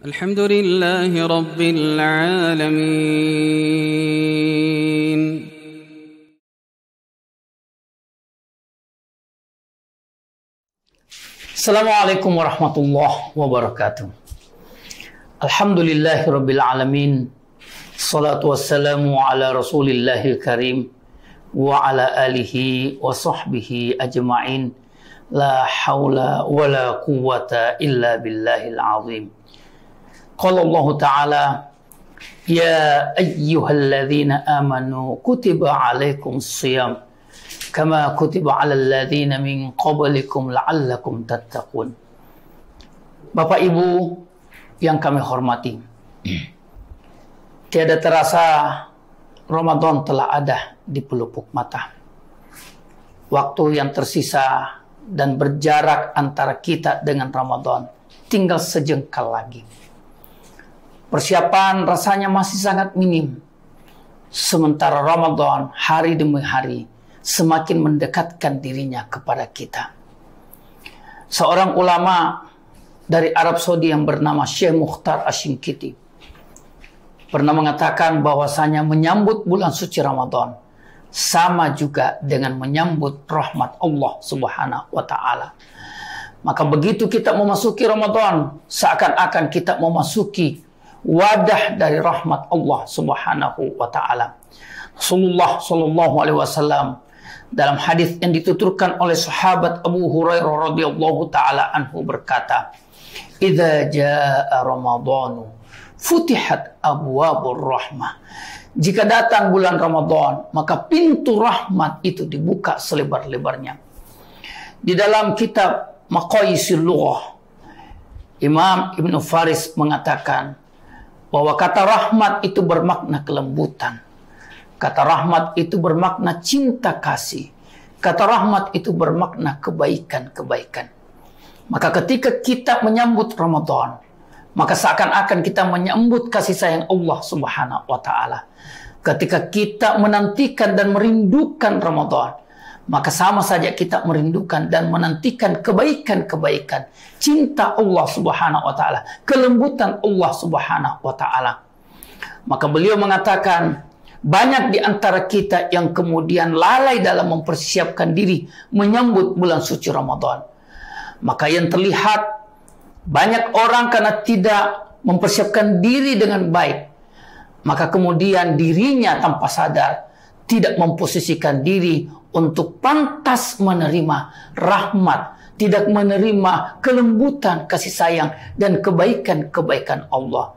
الحمد لله رب العالمين. Assalamualaikum warahmatullahi wabarakatuh. Alhamdulillahi rabbil alamin. Salatu wassalamu ala rasulillahil karim wa ala alihi wa sahbihi ajma'in. La hawla wa la quwwata illa billahil azim. Qala Allah Ta'ala, ya ayyuhalladzina amanu kutiba alaikumus shiyam kama kutiba alal ladzina min qablikum la'allakum tattaqun. Bapak Ibu yang kami hormati, tiada terasa Ramadan telah ada di pelupuk mata. Waktu yang tersisa dan berjarak antara kita dengan Ramadan tinggal sejengkal lagi. Persiapan rasanya masih sangat minim. Sementara Ramadan hari demi hari semakin mendekatkan dirinya kepada kita. Seorang ulama dari Arab Saudi yang bernama Syekh Mukhtar Asy-Syinkiti pernah mengatakan bahwasanya menyambut bulan suci Ramadan sama juga dengan menyambut rahmat Allah Subhanahu wa Ta'ala. Maka begitu kita memasuki Ramadan, seakan-akan kita memasuki wadah dari rahmat Allah Subhanahu wa Ta'ala. Rasulullah sallallahu alaihi wasallam dalam hadis yang dituturkan oleh sahabat Abu Hurairah radhiyallahu taala anhu berkata, "Idza jaa Ramadhanu futihat abwabur rahmah." Jika datang bulan Ramadan, maka pintu rahmat itu dibuka selebar-lebarnya. Di dalam kitab Maqayisul Lughah, Imam Ibn Faris mengatakan bahwa kata rahmat itu bermakna kelembutan. Kata rahmat itu bermakna cinta kasih. Kata rahmat itu bermakna kebaikan-kebaikan. Maka ketika kita menyambut Ramadan, maka seakan-akan kita menyambut kasih sayang Allah Subhanahu wa Ta'ala. Ketika kita menantikan dan merindukan Ramadan, maka sama saja kita merindukan dan menantikan kebaikan-kebaikan, cinta Allah Subhanahu wa Ta'ala, kelembutan Allah Subhanahu wa Ta'ala. Maka beliau mengatakan, banyak di antara kita yang kemudian lalai dalam mempersiapkan diri menyambut bulan suci Ramadan. Maka yang terlihat, banyak orang karena tidak mempersiapkan diri dengan baik, maka kemudian dirinya tanpa sadar tidak memposisikan diri untuk pantas menerima rahmat, tidak menerima kelembutan, kasih sayang, dan kebaikan-kebaikan Allah.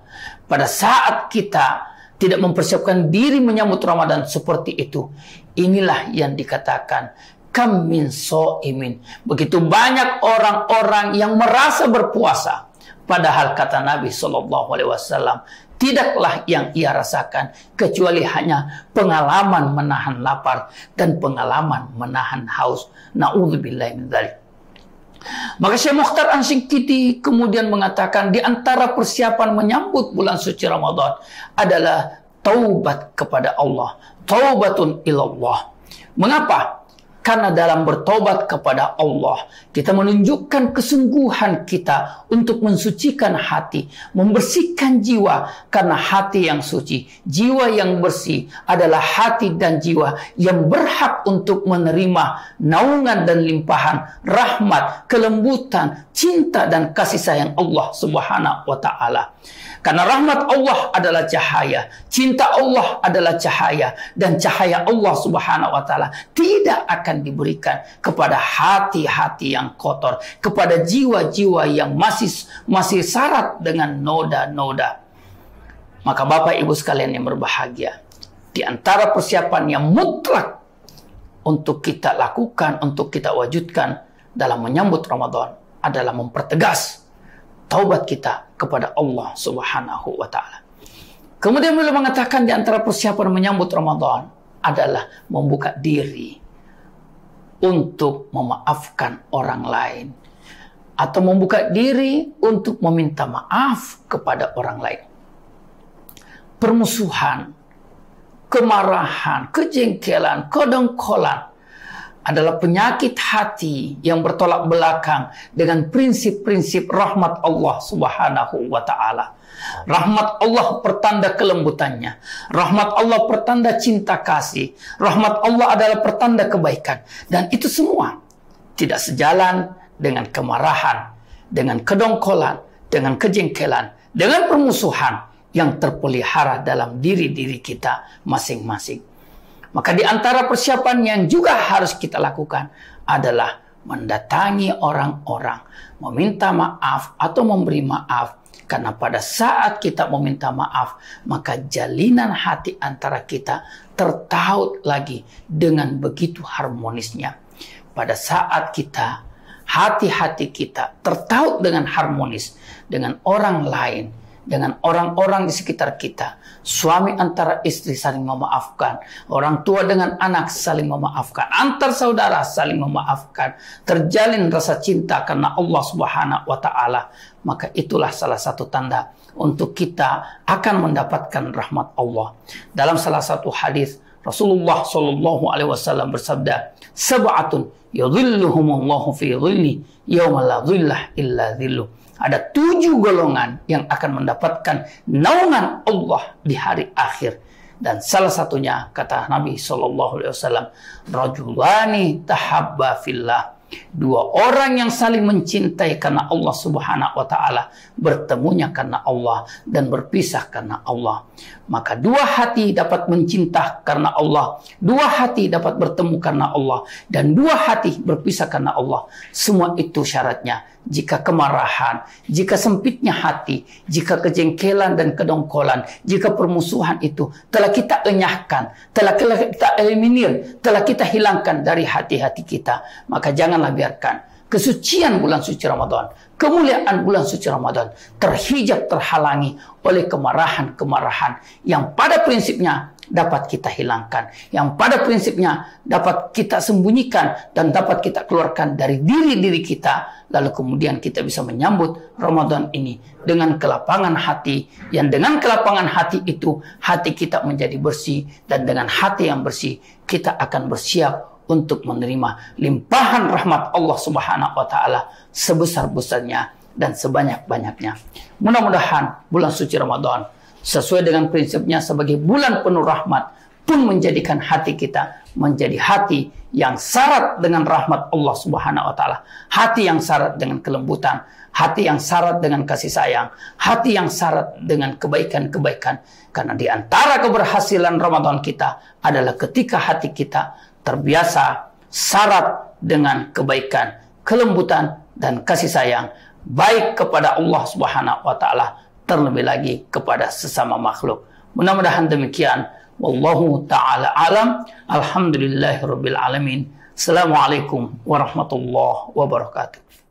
Pada saat kita tidak mempersiapkan diri menyambut Ramadan seperti itu, inilah yang dikatakan kam min shaimin. Begitu banyak orang-orang yang merasa berpuasa, padahal kata Nabi SAW, tidaklah yang ia rasakan kecuali hanya pengalaman menahan lapar dan pengalaman menahan haus. Na'udzubillahi min dzalik. Maka Syekh Mukhtar Asy-Syinkiti kemudian mengatakan di antara persiapan menyambut bulan suci Ramadan adalah taubat kepada Allah. Taubatun ilallah. Mengapa? Karena dalam bertobat kepada Allah, kita menunjukkan kesungguhan kita untuk mensucikan hati, membersihkan jiwa. Karena hati yang suci, jiwa yang bersih adalah hati dan jiwa yang berhak untuk menerima naungan dan limpahan rahmat, kelembutan, cinta dan kasih sayang Allah Subhanahu wa Ta'ala. Karena rahmat Allah adalah cahaya, cinta Allah adalah cahaya, dan cahaya Allah Subhanahu wa Ta'ala tidak akan diberikan kepada hati-hati yang kotor, kepada jiwa-jiwa yang masih syarat dengan noda-noda. Maka Bapak Ibu sekalian yang berbahagia, di antara persiapan yang mutlak untuk kita lakukan, untuk kita wujudkan dalam menyambut Ramadan adalah mempertegas taubat kita kepada Allah Subhanahu wa Ta'ala. Kemudian beliau mengatakan di antara persiapan menyambut Ramadan adalah membuka diri untuk memaafkan orang lain, atau membuka diri untuk meminta maaf kepada orang lain. Permusuhan, kemarahan, kejengkelan, kedengkolan adalah penyakit hati yang bertolak belakang dengan prinsip-prinsip rahmat Allah Subhanahu wa Ta'ala. Rahmat Allah pertanda kelembutannya. Rahmat Allah pertanda cinta kasih. Rahmat Allah adalah pertanda kebaikan. Dan itu semua tidak sejalan dengan kemarahan, dengan kedongkolan, dengan kejengkelan, dengan permusuhan yang terpelihara dalam diri-diri kita masing-masing. Maka di antara persiapan yang juga harus kita lakukan adalah mendatangi orang-orang, meminta maaf atau memberi maaf. Karena pada saat kita meminta maaf, maka jalinan hati antara kita tertaut lagi dengan begitu harmonisnya. Pada saat kita, hati-hati kita tertaut dengan harmonis dengan orang lain, dengan orang-orang di sekitar kita. Suami antara istri saling memaafkan, orang tua dengan anak saling memaafkan, antar saudara saling memaafkan, terjalin rasa cinta karena Allah Subhanahu wa Ta'ala. Maka itulah salah satu tanda untuk kita akan mendapatkan rahmat Allah. Dalam salah satu hadis Rasulullah Shallallahu Alaihi Wasallam bersabda, "Sab'atun yudhilluhumullahu fi dhilli yauma la dhillah illa dhilluh." Ada 7 golongan yang akan mendapatkan naungan Allah di hari akhir. Dan salah satunya, kata Nabi SAW, rajulani tahabba fillah. 2 orang yang saling mencintai karena Allah Subhanahu wa Ta'ala, bertemunya karena Allah dan berpisah karena Allah. Maka 2 hati dapat mencinta karena Allah, 2 hati dapat bertemu karena Allah, dan 2 hati berpisah karena Allah. Semua itu syaratnya jika kemarahan, jika sempitnya hati, jika kejengkelan dan kedongkolan, jika permusuhan itu telah kita enyahkan, telah kita eliminir, telah kita hilangkan dari hati-hati kita, maka janganlah biarkan kesucian bulan suci Ramadan, kemuliaan bulan suci Ramadan terhijab, terhalangi oleh kemarahan-kemarahan yang pada prinsipnya dapat kita hilangkan, yang pada prinsipnya dapat kita sembunyikan dan dapat kita keluarkan dari diri-diri kita, lalu kemudian kita bisa menyambut Ramadan ini dengan kelapangan hati, yang dengan kelapangan hati itu hati kita menjadi bersih, dan dengan hati yang bersih kita akan bersiap untuk menerima limpahan rahmat Allah Subhanahu wa Ta'ala sebesar-besarnya dan sebanyak-banyaknya. Mudah-mudahan bulan suci Ramadan sesuai dengan prinsipnya sebagai bulan penuh rahmat pun menjadikan hati kita menjadi hati yang syarat dengan rahmat Allah Subhanahu wa Ta'ala, hati yang syarat dengan kelembutan, hati yang syarat dengan kasih sayang, hati yang syarat dengan kebaikan-kebaikan. Karena di antara keberhasilan Ramadan kita adalah ketika hati kita terbiasa syarat dengan kebaikan, kelembutan, dan kasih sayang, baik kepada Allah Subhanahu wa Ta'ala, terlebih lagi kepada sesama makhluk. Mudah-mudahan demikian. Wallahu ta'ala alam. Alhamdulillahirabbil alamin. Assalamualaikum warahmatullahi wabarakatuh.